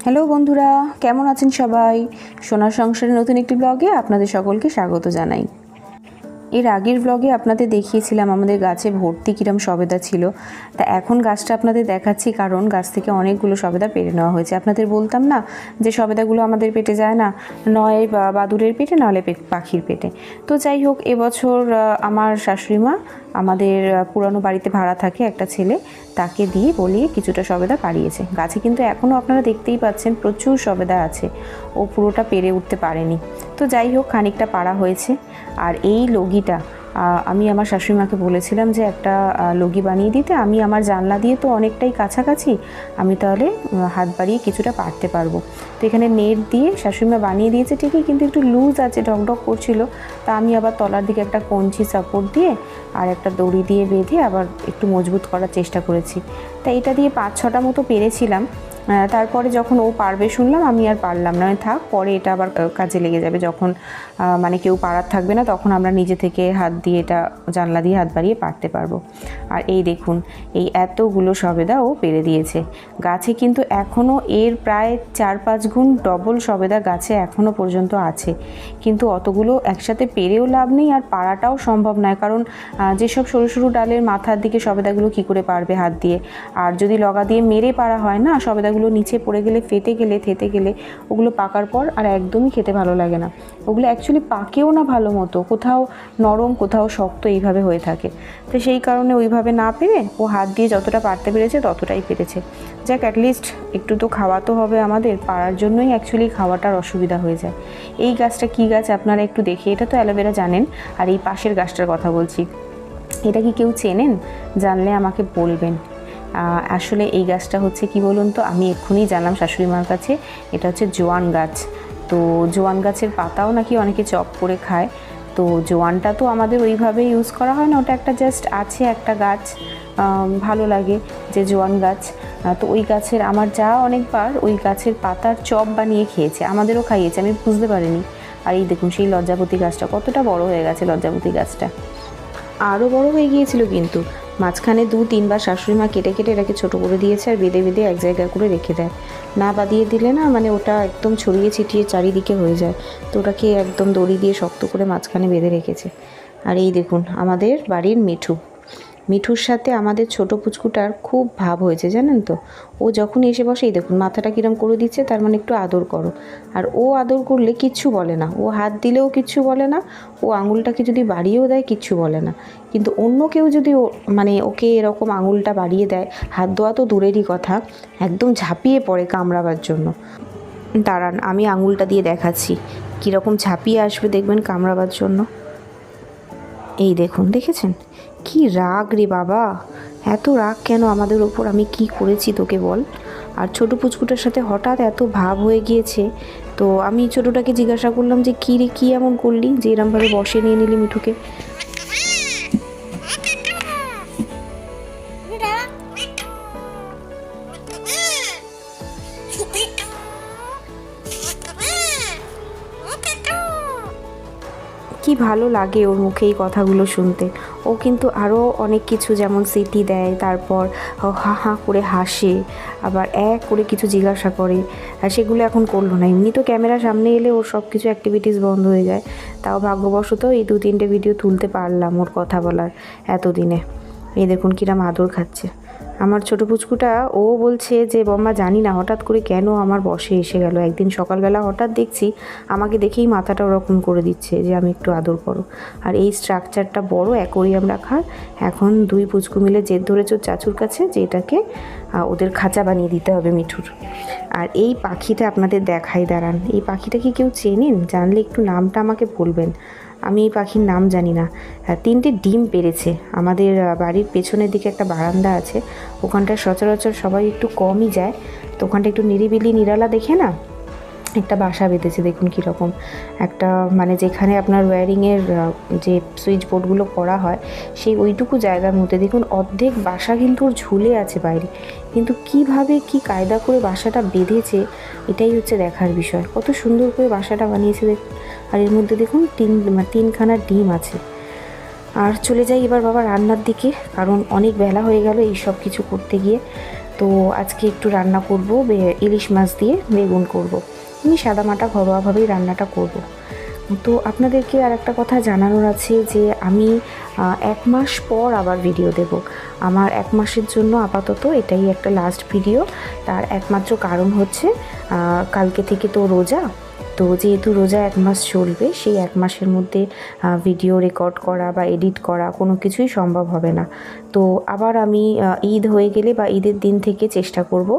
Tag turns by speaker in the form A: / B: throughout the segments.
A: Hello বন্ধুরা, কেমন আছেন সবাই? সোনার সংসারের নতুন একটি ব্লগে আপনাদের সকলকে স্বাগত জানাই। এর আগের ব্লগে আপনাদের দেখিয়েছিলাম আমাদের গাছে ভর্তি কিরম সবেদা ছিল। তা এখন গাছটা আপনাদের দেখাচ্ছি, কারণ গাছ থেকে অনেকগুলো সবেদা পেড়ে নেওয়া হয়েছে। আপনাদের বলতাম না যে সবেদাগুলো আমাদের পেটে যায় না, নয় বাদুড়ের পেটে, নাহলে পাখির পেটে। তো যাই হোক, এবছর আমার শাশুড়ি মা আমাদের পুরানো বাড়িতে ভাড়া থাকে একটা ছেলে, তাকে দিয়ে বলিয়ে কিছুটা সবেদা পাড়িয়েছে। গাছে কিন্তু এখনও আপনারা দেখতেই পাচ্ছেন প্রচুর সবেদা আছে, ও পুরোটা পেরে উঠতে পারেনি। তো যাই হোক, খানিকটা পাড়া হয়েছে। আর এই লগিটা আমি আমার শাশুড়িমাকে বলেছিলাম যে একটা লগি বানিয়ে দিতে। আমি আমার জানলা দিয়ে তো অনেকটাই কাছাকাছি, আমি তাহলে হাত বাড়িয়ে কিছুটা পারতে পারবো। তো এখানে নেট দিয়ে শাশুড়িমা বানিয়ে দিয়েছে ঠিকই, কিন্তু একটু লুজ আছে, ডকডক করছিল। তা আমি আবার তলার দিকে একটা কঞ্চি সাপোর্ট দিয়ে আর একটা দড়ি দিয়ে বেঁধে আবার একটু মজবুত করার চেষ্টা করেছি। তা এটা দিয়ে 5-6টা মতো পেরেছিলাম। তারপরে যখন ও পারবে শুনলাম, আমি আর পারলাম না, থাক, পরে এটা আবার কাজে লেগে যাবে। যখন মানে কেউ পারার থাকবে না, তখন আমরা নিজে থেকে হাত দিয়ে এটা জানলা দিয়ে হাত বাড়িয়ে পারতে পারবো। আর এই দেখুন, এই এতগুলো সবেদা ও পেরে দিয়েছে। গাছে কিন্তু এখনও এর প্রায় 4-5 গুণ ডবল সবেদা গাছে এখনও পর্যন্ত আছে। কিন্তু অতগুলো একসাথে পেরেও লাভ নেই, আর পাড়াটাও সম্ভব নয়, কারণ যেসব সরু সরু ডালের মাথার দিকে সবেদাগুলো কী করে পারবে হাত দিয়ে। আর যদি লগা দিয়ে মেরে পাড়া হয় না, সবেদাগুলো নিচে পড়ে গেলে, ফেটে গেলে, থেতে গেলে ওগুলো পাকার পর আর একদমই খেতে ভালো লাগে না। ওগুলো অ্যাকচুয়ালি পাকেও না ভালো মতো, কোথাও নরম কোথাও শক্ত এইভাবে হয়ে থাকে। তো সেই কারণে ওইভাবে না পেরে ও হাত দিয়ে যতটা পারতে পেরেছে ততটাই পেরেছে। যাক, অ্যাটলিস্ট একটু তো খাওয়া তো হবে আমাদের, পাড়ার জন্যই অ্যাকচুয়ালি খাওয়াটার অসুবিধা হয়ে যায়। এই গাছটা কী গাছ আপনারা একটু দেখে, এটা তো অ্যালোভেরা জানেন। আর এই পাশের গাছটার কথা বলছি, এটা কি কেউ চেনেন? জানলে আমাকে বলবেন। আসলে এই গাছটা হচ্ছে কি বলুন তো, আমি এক্ষুনি জানলাম শাশুড়ি মার কাছে, এটা হচ্ছে জোয়ান গাছ। তো জোয়ান গাছের পাতাও নাকি অনেকে চপ করে খায়। তো জোয়ানটা তো আমাদের ওইভাবে ইউজ করা হয় না, ওটা একটা জাস্ট আছে একটা গাছ, ভালো লাগে যে জোয়ান গাছ। তো ওই গাছের আমার যা অনেকবার ওই গাছের পাতার চপ বানিয়ে খেয়েছে, আমাদেরও খাইয়েছে, আমি বুঝতে পারিনি। আর এই দেখুন সেই লজ্জাপতি গাছটা কতটা বড় হয়ে গেছে। লজ্জাপতি গাছটা আরও বড় হয়ে গিয়েছিল, কিন্তু মাঝখানে 2-3বার শাশুড়ি মা কেটে কেটে এটাকে ছোটো করে দিয়েছে, আর বেঁধে বেঁধে এক জায়গায় করে রেখে দেয়। না বাঁধিয়ে দিলে না, মানে ওটা একদম ছড়িয়ে ছিটিয়ে চারিদিকে হয়ে যায়। তো ওটাকে একদম দড়ি দিয়ে শক্ত করে মাঝখানে বেঁধে রেখেছে। আর এই দেখুন আমাদের বাড়ির মিঠুর সাথে আমাদের ছোট পুচকুটার খুব ভাব হয়েছে, জানেন তো। ও যখন এসে বসে, এই দেখুন মাথাটা কিরম করে দিচ্ছে, তার মানে একটু আদর করো। আর ও আদর করলে কিচ্ছু বলে না, ও হাত দিলেও কিচ্ছু বলে না, ও আঙুলটাকে যদি বাড়িয়েও দেয় কিচ্ছু বলে না। কিন্তু অন্য কেউ যদি মানে ওকে এরকম আঙুলটা বাড়িয়ে দেয়, হাত দেওয়া তো দূরেরই কথা, একদম ঝাঁপিয়ে পড়ে কামড়াবার জন্য। দাঁড়ান, আমি আঙুলটা দিয়ে দেখাচ্ছি কীরকম ঝাঁপিয়ে আসবে, দেখবেন কামড়াবার জন্য। এই দেখুন, দেখেছেন কি রাগ রে বাবা, এত রাগ কেন আমাদের ওপর? আমি কি করেছি তোকে বল? আর ছোটো পুচকুটার সাথে হঠাৎ এত ভাব হয়ে গিয়েছে। তো আমি ছোটোটাকে জিজ্ঞাসা করলাম যে কী রে, কী এমন করলি যে এরমভাবে বসে নিয়ে নিলি মিঠুকে? কি ভালো লাগে ওর মুখে এই কথাগুলো শুনতে। ও কিন্তু আরও অনেক কিছু, যেমন সিটি দেয়, তারপর হা হা করে হাসে, আবার এক করে কিছু জিজ্ঞাসা করে। আর সেগুলো এখন করলো না। এমনি তো ক্যামেরার সামনে এলে ওর সব কিছু অ্যাক্টিভিটিস বন্ধ হয়ে যায়। তাও ভাগ্যবশত এই 2-3টে ভিডিও তুলতে পারলাম ওর কথা বলার এতদিনে। এই দেখুন কিরম আদর খাচ্ছে আমার ছোটো পুচকুটা। ও বলছে যে বম্মা জানি না হঠাৎ করে কেন আমার বসে এসে গেল। একদিন সকালবেলা হঠাৎ দেখছি আমাকে দেখেই মাথাটা ওরকম করে দিচ্ছে যে আমি একটু আদর করো। আর এই স্ট্রাকচারটা বড় অ্যাকোরিয়াম রাখার। এখন 2 পুচকু মিলে জেদ ধরেছে ওর চাচুর কাছে যে এটাকে ওদের খাঁচা বানিয়ে দিতে হবে মিঠুর। আর এই পাখিটা আপনাদের দেখাই, দাঁড়ান। এই পাখিটা কি কেউ চেনেন? জানলে একটু নামটা আমাকে বলবেন। আমি এই পাখির নাম জানি না। 3টে ডিম পেড়েছে। আমাদের বাড়ির পেছনের দিকে একটা বারান্দা আছে, ওখানটায় সচরাচর সবাই একটু কমই যায়। তো ওখানটা একটু নিরিবিলি নিরালা দেখে না, একটা বাসা বেঁধেছে। দেখুন কীরকম একটা, মানে যেখানে আপনার ওয়্যারিংয়ের যে সুইচ বোর্ডগুলো করা হয় সেই ওইটুকু জায়গার মধ্যে দেখুন অর্ধেক বাসা কিন্তু ওর ঝুলে আছে বাইরে। কিন্তু কিভাবে কি কায়দা করে বাসাটা বেঁধেছে, এটাই হচ্ছে দেখার বিষয়। কত সুন্দর করে বাসাটা বানিয়েছে দেখুন। আর এর মধ্যে দেখুন 3খানা ডিম আছে। আর চলে যাই এবার বাবা রান্নার দিকে, কারণ অনেক বেলা হয়ে গেল এই সব কিছু করতে গিয়ে। তো আজকে একটু রান্না করব, ইলিশ মাছ দিয়ে বেগুন করব। আমি সাদামাটা ঘরোয়াভাবেই রান্নাটা করব। তো আপনাদেরকে আর একটা কথা জানানোর আছে যে আমি 1 মাস পর আবার ভিডিও দেব। আমার 1 মাসের জন্য আপাতত এটাই একটা লাস্ট ভিডিও। তার একমাত্র কারণ হচ্ছে কালকে থেকে তো রোজা, তো যেহেতু রোজা 1 মাস চলবে, সেই 1 মাসের মধ্যে ভিডিও রেকর্ড করা বা এডিট করা কোনো কিছুই সম্ভব হবে না। তো আবার আমি ঈদ হয়ে গেলে বা ঈদের দিন থেকে চেষ্টা করব,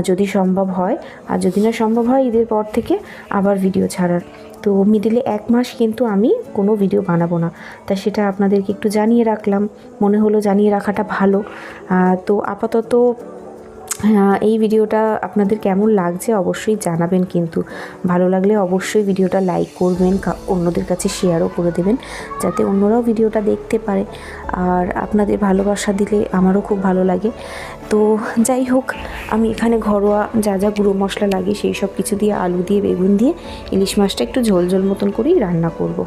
A: যদি সম্ভব হয়, আর যদি না সম্ভব হয় ঈদের পর থেকে আবার ভিডিও ছাড়ার। তো মিডিলে 1 মাস কিন্তু আমি কোনো ভিডিও বানাবো না, তা সেটা আপনাদেরকে একটু জানিয়ে রাখলাম, মনে হলো জানিয়ে রাখাটা ভালো। তো আপাতত এই ভিডিওটা আপনাদের কেমন লাগছে অবশ্যই জানাবেন, কিন্তু ভালো লাগলে অবশ্যই ভিডিওটা লাইক করবেন, অন্যদের কাছে শেয়ারও করে দেবেন যাতে অন্যরাও ভিডিওটা দেখতে পারে। আর আপনাদের ভালোবাসা দিলে আমারও খুব ভালো লাগে। তো যাই হোক, আমি এখানে ঘরোয়া যা যা গুঁড়ো মশলা লাগে সেই সব কিছু দিয়ে, আলু দিয়ে বেগুন দিয়ে ইলিশ মাছটা একটু ঝোল ঝোল মতন করেই রান্না করব।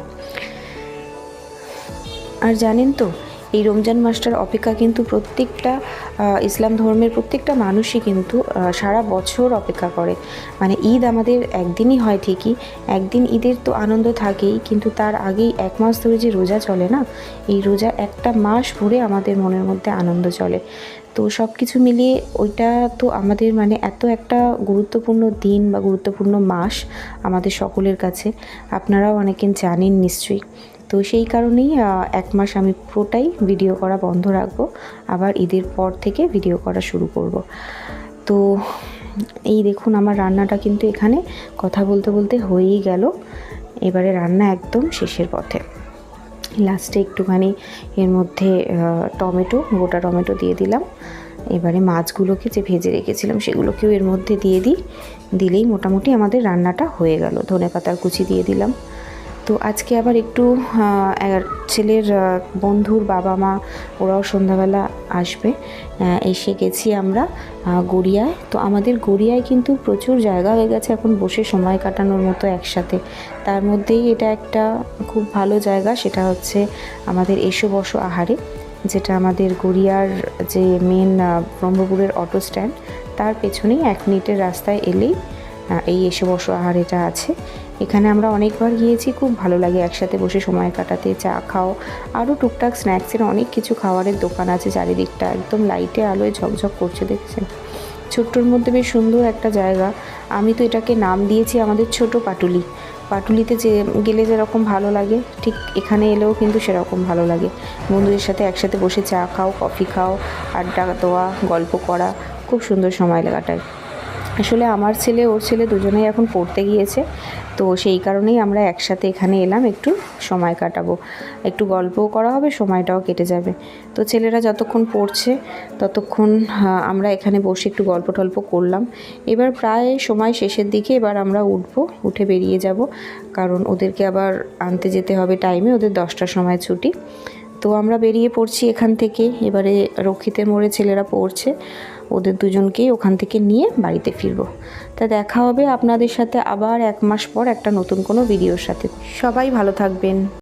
A: আর জানেন তো, এই রমজান মাসটার অপেক্ষা কিন্তু প্রত্যেকটা ইসলাম ধর্মের প্রত্যেকটা মানুষই কিন্তু সারা বছর অপেক্ষা করে। মানে ঈদ আমাদের একদিনই হয় ঠিকই, একদিন ঈদের তো আনন্দ থাকেই, কিন্তু তার আগেই 1 মাস ধরে যে রোজা চলে না, এই রোজা একটা মাস ভরে আমাদের মনের মধ্যে আনন্দ চলে। তো সব কিছু মিলিয়ে ওইটা তো আমাদের মানে এত একটা গুরুত্বপূর্ণ দিন বা গুরুত্বপূর্ণ মাস আমাদের সকলের কাছে, আপনারাও অনেকে জানেন নিশ্চয়ই। তো সেই কারণেই 1 মাস আমি পুরোটাই ভিডিও করা বন্ধ রাখবো, আবার ঈদের পর থেকে ভিডিও করা শুরু করব। তো এই দেখুন, আমার রান্নাটা কিন্তু এখানে কথা বলতে বলতে হয়েই গেল। এবারে রান্না একদম শেষের পথে। লাস্টে একটুখানি এর মধ্যে গোটা টমেটো দিয়ে দিলাম। এবারে মাছগুলোকে যে ভেজে রেখেছিলাম সেগুলোকেও এর মধ্যে দিয়ে দিলেই মোটামুটি আমাদের রান্নাটা হয়ে গেল। ধনেপাতার কুচি দিয়ে দিলাম। তো আজকে আবার একটু ছেলের বন্ধুর বাবা মা ওরাও সন্ধ্যাবেলা আসবে, এসে গেছি আমরা গড়িয়ায়। তো আমাদের গড়িয়ায় কিন্তু প্রচুর জায়গা হয়ে গেছে এখন বসে সময় কাটানোর মতো একসাথে। তার মধ্যেই এটা একটা খুব ভালো জায়গা, সেটা হচ্ছে আমাদের এসো বসো আহারে, যেটা আমাদের গড়িয়ার যে মেন ব্রহ্মপুরের অটো স্ট্যান্ড, তার পেছনেই 1 মিনিটের রাস্তায় এলেই এই এসো বসো আহারেটা আছে। এখানে আমরা অনেকবার গিয়েছি, খুব ভালো লাগে একসাথে বসে সময় কাটাতে, চা খাও, আরও টুকটাক স্ন্যাক্সের অনেক কিছু খাবারের দোকান আছে চারিদিকটা, একদম লাইটে আলোয় ঝকঝক করছে, দেখছেন। ছোট্টর মধ্যে বেশ সুন্দর একটা জায়গা। আমি তো এটাকে নাম দিয়েছি আমাদের ছোট পাটুলি। পাটুলিতে গেলে যেরকম ভালো লাগে, ঠিক এখানে এলেও কিন্তু সেরকম ভালো লাগে। বন্ধুদের সাথে একসাথে বসে চা খাও, কফি খাও, আড্ডা দেওয়া, গল্প করা, খুব সুন্দর সময় কাটায়। আসলে আমার ছেলে ওর ছেলে দুজনেই এখন পড়তে গিয়েছে, তো সেই কারণেই আমরা একসাথে এখানে এলাম, একটু সময় কাটাবো, একটু গল্পও করা হবে, সময়টাও কেটে যাবে। তো ছেলেরা যতক্ষণ পড়ছে ততক্ষণ আমরা এখানে বসে একটু গল্প টল্প করলাম। এবার প্রায় সময় শেষের দিকে, এবার আমরা উঠে বেরিয়ে যাব, কারণ ওদেরকে আবার আনতে যেতে হবে টাইমে, ওদের 10টার সময় ছুটি। তো আমরা বেরিয়ে পড়ছি এখান থেকে। এবারে রক্ষিতের মোড়ে ছেলেরা পড়ছে, ওদের দুজনকেই ওখান থেকে নিয়ে বাড়িতে ফিরবো। তা দেখা হবে আপনাদের সাথে আবার 1 মাস পর একটা নতুন কোনো ভিডিওর সাথে। সবাই ভালো থাকবেন।